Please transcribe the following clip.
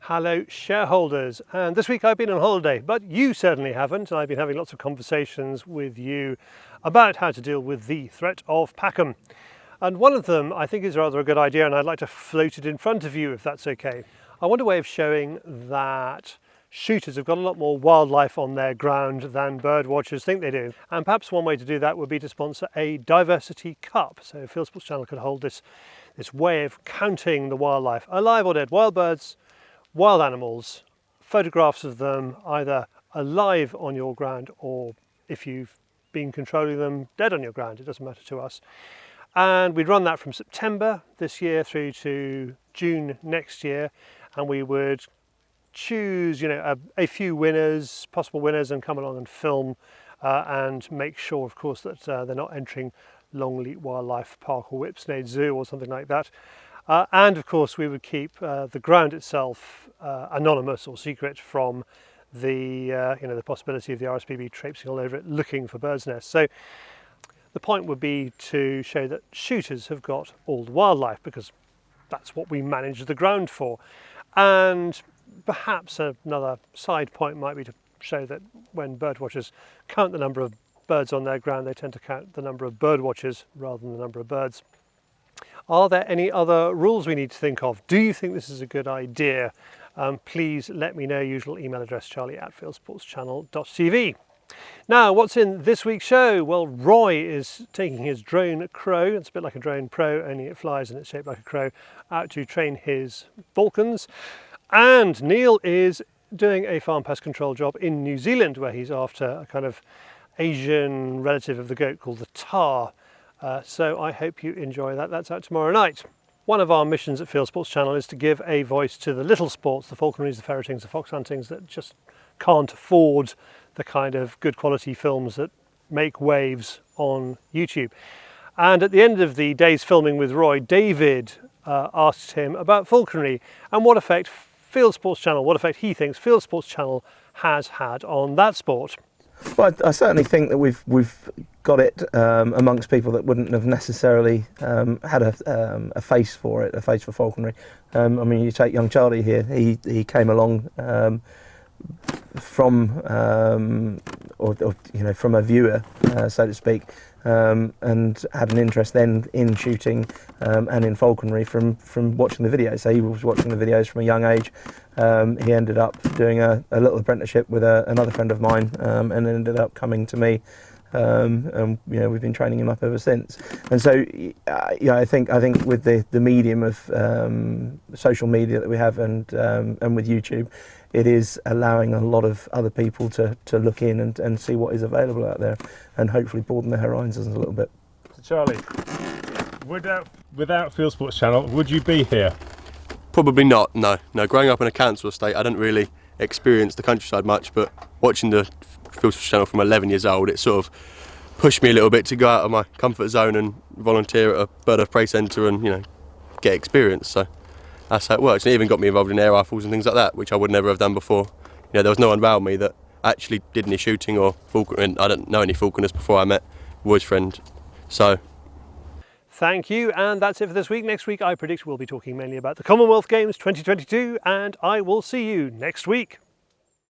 Hello shareholders, and this week I've been on holiday, but you certainly haven't. I've been having lots of conversations with you about how to deal with the threat of Packham. And one of them I think is rather a good idea, and I'd like to float it in front of you if that's okay. I want a way of showing that shooters have got a lot more wildlife on their ground than bird watchers think they do. And perhaps one way to do that would be to sponsor a diversity cup. So Fieldsports Channel could hold this way of counting the wildlife, alive or dead, wild birds, wild animals, photographs of them either alive on your ground or, if you've been controlling them, dead on your ground. It doesn't matter to us. And we'd run that from September this year through to June next year, and we would choose a few winners, possible winners, and come along and film and make sure, of course, that they're not entering Longleat Wildlife Park or Whipsnade Zoo or something like that. And of course we would keep the ground itself anonymous or secret from the the possibility of the RSPB traipsing all over it looking for birds' nests. So the point would be to show that shooters have got all the wildlife, because that's what we manage the ground for. And perhaps another side point might be to show that when bird watchers count the number of birds on their ground, they tend to count the number of bird watchers rather than the number of birds. Are there any other rules we need to think of? Do you think this is a good idea? Please let me know. Usual email address, charlie@fieldsportschannel.tv. Now, what's in this week's show? Well, Roy is taking his drone crow, it's a bit like a drone pro, only it flies and it's shaped like a crow, out to train his falcons. And Neil is doing a farm pest control job in New Zealand, where he's after a kind of Asian relative of the goat called the tar. So I hope you enjoy that. That's out tomorrow night. One of our missions at Fieldsports Channel is to give a voice to the little sports, the falconries, the ferretings, the fox huntings, that just can't afford the kind of good quality films that make waves on YouTube. And at the end of the day's filming with Roy, David asked him about falconry and what effect he thinks Fieldsports Channel has had on that sport. Well, I certainly think that we've got it amongst people that wouldn't have necessarily had a face for it, a face for falconry. I mean, you take young Charlie here. He came along from from a viewer, so to speak, and had an interest then in shooting and in falconry from watching the videos. So he was watching the videos from a young age. He ended up doing a little apprenticeship with another friend of mine, and ended up coming to me, and we've been training him up ever since. And so I think with the medium of social media that we have, and with YouTube, it is allowing a lot of other people to look in and see what is available out there, and hopefully broaden their horizons a little bit. So Charlie, without Fieldsports Channel, would you be here? Probably not, no. Growing up in a council estate, I didn't really experience the countryside much, but watching the Fieldsports Channel from 11 years old, it sort of pushed me a little bit to go out of my comfort zone and volunteer at a bird of prey centre and, get experience. So that's how it works. And it even got me involved in air rifles and things like that, which I would never have done before. There was no one around me that actually did any shooting or falconry. I didn't know any falconers before I met Roy's friend. So thank you, and that's it for this week. Next week I predict we'll be talking mainly about the Commonwealth Games 2022, and I will see you next week.